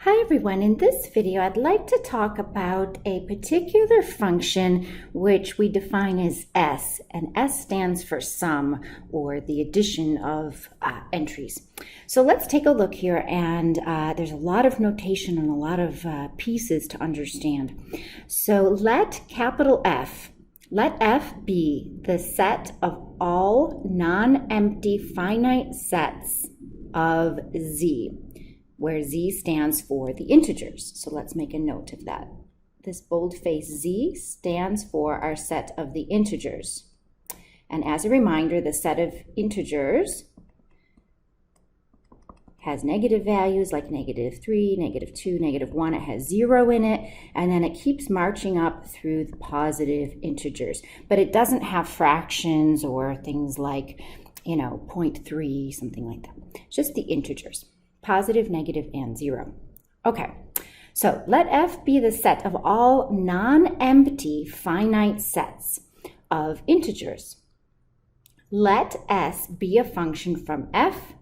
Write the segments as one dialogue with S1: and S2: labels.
S1: Hi everyone, in this video I'd like to talk about a particular function which we define as S, and S stands for sum or the addition of entries. So let's take a look here, and there's a lot of notation and a lot of pieces to understand. So let F be the set of all non-empty finite sets of Z, where Z stands for the integers. So let's make a note of that. This boldface Z stands for our set of the integers. And as a reminder, the set of integers has negative values like -3, -2, -1. It has 0 in it, and then it keeps marching up through the positive integers. But it doesn't have fractions or things like, 0.3, something like that. It's just the integers. Positive, negative, and 0. Okay, so let F be the set of all non-empty finite sets of integers. Let S be a function from F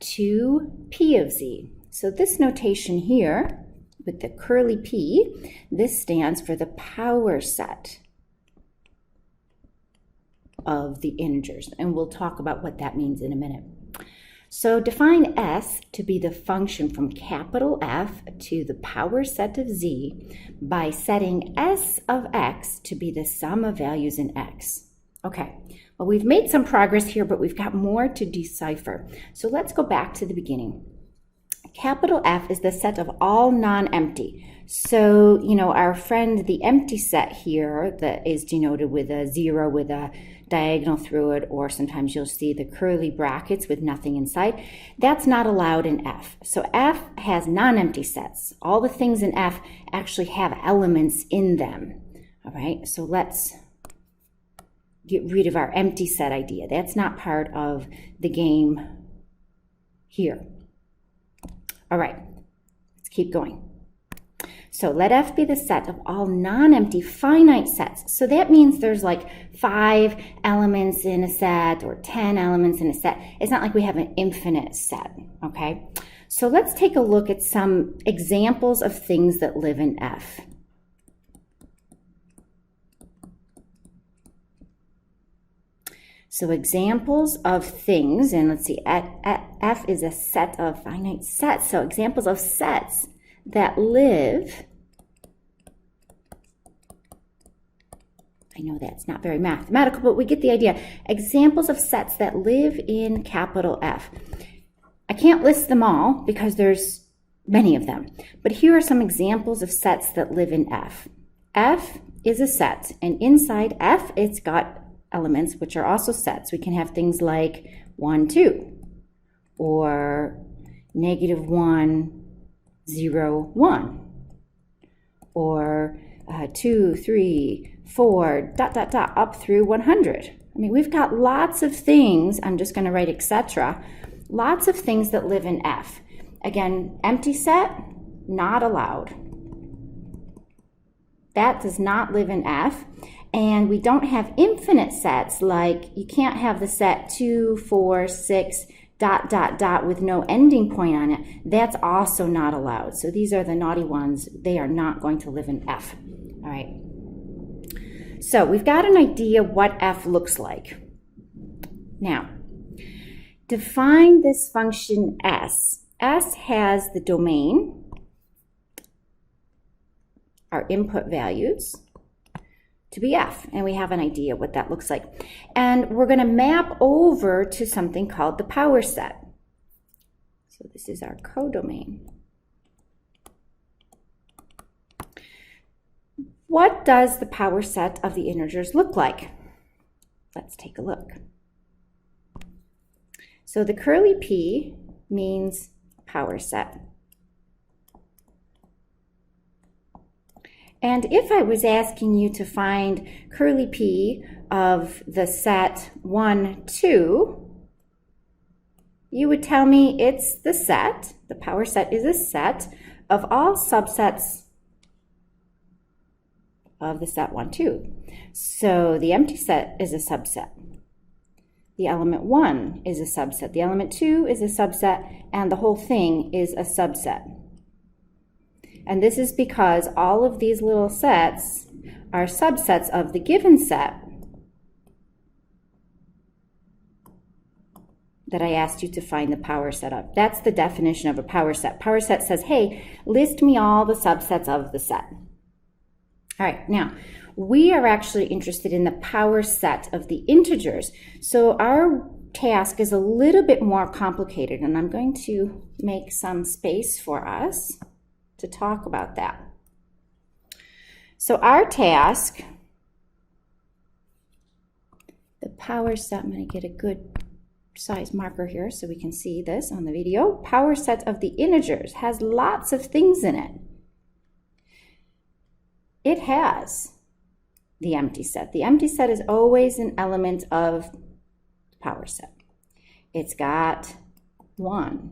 S1: to P of Z. So this notation here, with the curly P, this stands for the power set of the integers, and we'll talk about what that means in a minute. So define S to be the function from capital F to the power set of Z by setting S of X to be the sum of values in X. Okay, well, we've made some progress here, but we've got more to decipher. So let's go back to the beginning. Capital F is the set of all non-empty. So, our friend, the empty set here, that is denoted with a 0 with a diagonal through it, or sometimes you'll see the curly brackets with nothing inside. That's not allowed in F. So F has non-empty sets. All the things in F actually have elements in them. All right, so let's get rid of our empty set idea. That's not part of the game here. All right, let's keep going. So let F be the set of all non-empty finite sets. So that means there's like 5 elements in a set or 10 elements in a set. It's not like we have an infinite set, okay? So let's take a look at some examples of things that live in F. So examples of things, and let's see, F is a set of finite sets. So examples of sets that live, I know that's not very mathematical, but we get the idea. Examples of sets that live in capital F. I can't list them all because there's many of them, but here are some examples of sets that live in F. F is a set, and inside F, it's got elements which are also sets. We can have things like 1, 2, or -1, 0, 1, or 2, 3, 4, ... up through 100. I mean, we've got lots of things. I'm just going to write etc. Lots of things that live in F. Again, empty set, not allowed. That does not live in F. And we don't have infinite sets, like you can't have the set 2, 4, 6, ... with no ending point on it. That's also not allowed. So these are the naughty ones. They are not going to live in F. All right. So we've got an idea what F looks like. Now, define this function S. S has the domain, our input values, to be F, and we have an idea what that looks like. And we're going to map over to something called the power set. So this is our codomain. What does the power set of the integers look like? Let's take a look. So the curly P means power set. And if I was asking you to find curly P of the set 1, 2, you would tell me it's the set, the power set is a set of all subsets of the set 1, 2. So the empty set is a subset. The element 1 is a subset. The element 2 is a subset, and the whole thing is a subset. And this is because all of these little sets are subsets of the given set that I asked you to find the power set of. That's the definition of a power set. Power set says, hey, list me all the subsets of the set. All right, now, we are actually interested in the power set of the integers. So our task is a little bit more complicated, and I'm going to make some space for us to talk about that. So our task, the power set, I'm going to get a good size marker here so we can see this on the video. Power set of the integers has lots of things in it. It has the empty set. The empty set is always an element of the power set. It's got 1.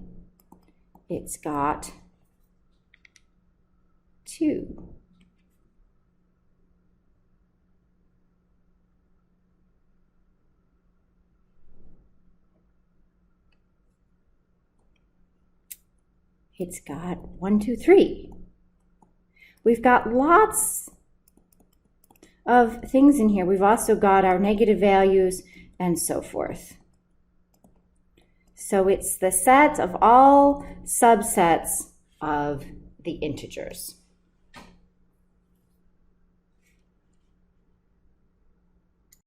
S1: It's got 2. It's got 1, 2, 3. We've got lots of things in here. We've also got our negative values and so forth. So it's the set of all subsets of the integers.